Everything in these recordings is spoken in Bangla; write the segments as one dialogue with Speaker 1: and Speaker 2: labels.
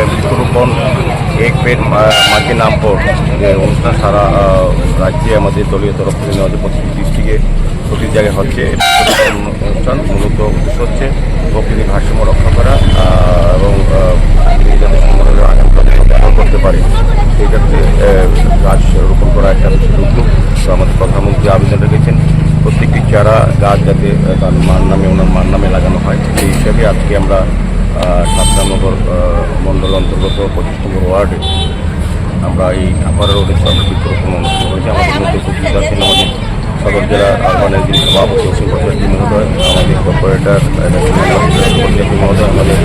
Speaker 1: বৃক্ষরোপণ এক পেड़ माँ के नाम पर যে অনুষ্ঠান সারা রাজ্যে আমাদের দলীয় তরফ থেকে আমাদের প্রতিটি ডিস্ট্রিক্টে প্রতি জায়গায় হচ্ছে। অনুষ্ঠান মূলত উদ্দেশ্য হচ্ছে প্রকৃতির ভারসাম্য রক্ষা করা এবং যাতে সুন্দরভাবে আগামী প্রজন্ম ব্যবহার করতে পারে সেই ক্ষেত্রে গাছ রোপণ করা একটা বিশেষ উদ্যোগ। তো আমাদের প্রধানমন্ত্রী আবেদন রেখেছেন প্রত্যেকটি চারা গাছ যাতে তার মার নামে ওনার মার নামে লাগানো হয়। সেই হিসাবে আজকে আমরা 7 নগর মণ্ডল অন্তর্গত 25 নম্বর ওয়ার্ডে আমরা এই আপার রোডে বৃক্ষরোপণ অনুষ্ঠান করেছি। আমাদের মধ্যে উপস্থিত আছেন আমাদের সদর জেলা আরবানের যিনি সভাপতি অসীম ভট্টাচার্য মহোদয়, আমাদের কর্পোরেটর ভট্টাচার্য মহোদয়, আমাদের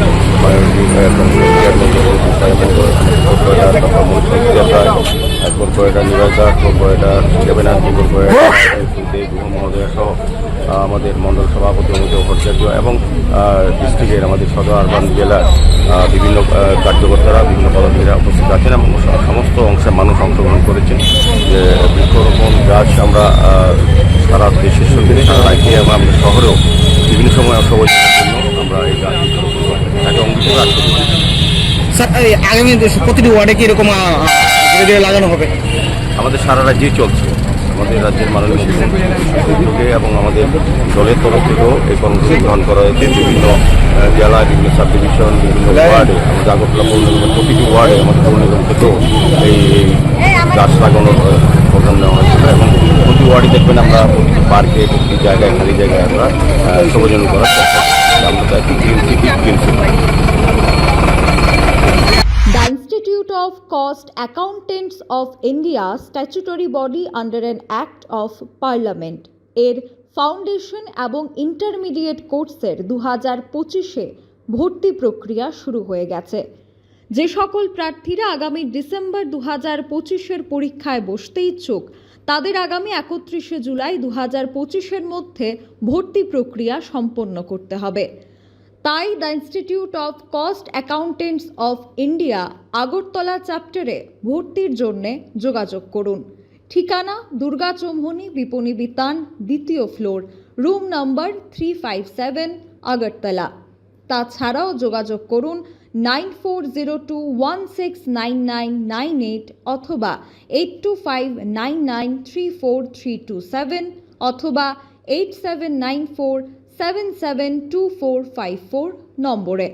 Speaker 1: কর্পোরেটর নিবাসা, কর্পোরেটর দেবেনাথী, কর্পোরেটর গুহ মহোদয় সহ আমাদের মণ্ডল সভাপতি অনুজয় ভট্টাচার্য এবং ডিস্ট্রিক্টের আমাদের সদর আরবান জেলার বিভিন্ন কার্যকর্তারা বিভিন্ন পদাধিকারীরা উপস্থিত আছেন এবং সমস্ত অংশের মানুষ অংশগ্রহণ করেছেন। যে বৃক্ষরোপণ গাছ আমরা সারা দেশের সঙ্গে সারা রাজ্যে এবং আমাদের শহরেও বিভিন্ন সময় অসবর্জনের জন্য আমরা এই গাছ বৃক্ষরোপণ তাকে অঙ্গীকার রাখতে পারি।
Speaker 2: স্যার আগামী প্রতিটি ওয়ার্ডে কি এরকম লাগানো হবে?
Speaker 1: আমাদের সারা রাজ্যেই চলছে। আমাদের রাজ্যের মাননীয় মুখ্যমন্ত্রী এবং আমাদের দলের তরফ থেকেও এই কর্মসূচি গ্রহণ করা হয়েছে। বিভিন্ন জেলায়, বিভিন্ন সাব ডিভিশন, বিভিন্ন ওয়ার্ডে, আমাদের আগরতলা পৌর নিগমের প্রতিটি ওয়ার্ডে আমাদের পৌর নিগম থেকেও এই গাছ লাগানোর প্রোগ্রাম নেওয়া হয়েছিল এবং প্রতি ওয়ার্ডে দেখবেন আমরা প্রতিটি পার্কে, প্রতিটি জায়গায়, খালি জায়গায় আমরা সর্বজন করার চেষ্টা করি। আমরা চাইছি green city, green city.
Speaker 3: The Institute of Cost Accountants of India, statutory body under an Act of Parliament, এর ফাউন্ডেশন এবং ইন্টারমিডিয়েট কোর্সের 2025-এ ভর্তি প্রক্রিয়া শুরু হয়ে গেছে। যে সকল প্রার্থীরা আগামী ডিসেম্বর 2025-এর পরীক্ষায় বসতে ইচ্ছুক তাদের আগামী 31শে জুলাই 2025-এর মধ্যে ভর্তি প্রক্রিয়া সম্পন্ন করতে হবে। তাই the institute of cost accountants of India Agartala চ্যাপ্টারে ভর্তির জন্যে যোগাযোগ করুন। ঠিকানা দুর্গা চৌমুহনী বিপণী বিতান, 2য় ফ্লোর, রুম নম্বর 357, আগরতলা। তাছাড়াও যোগাযোগ করুন 9402169998 অথবা 8259934327 অথবা 8794772454 নম্বরে।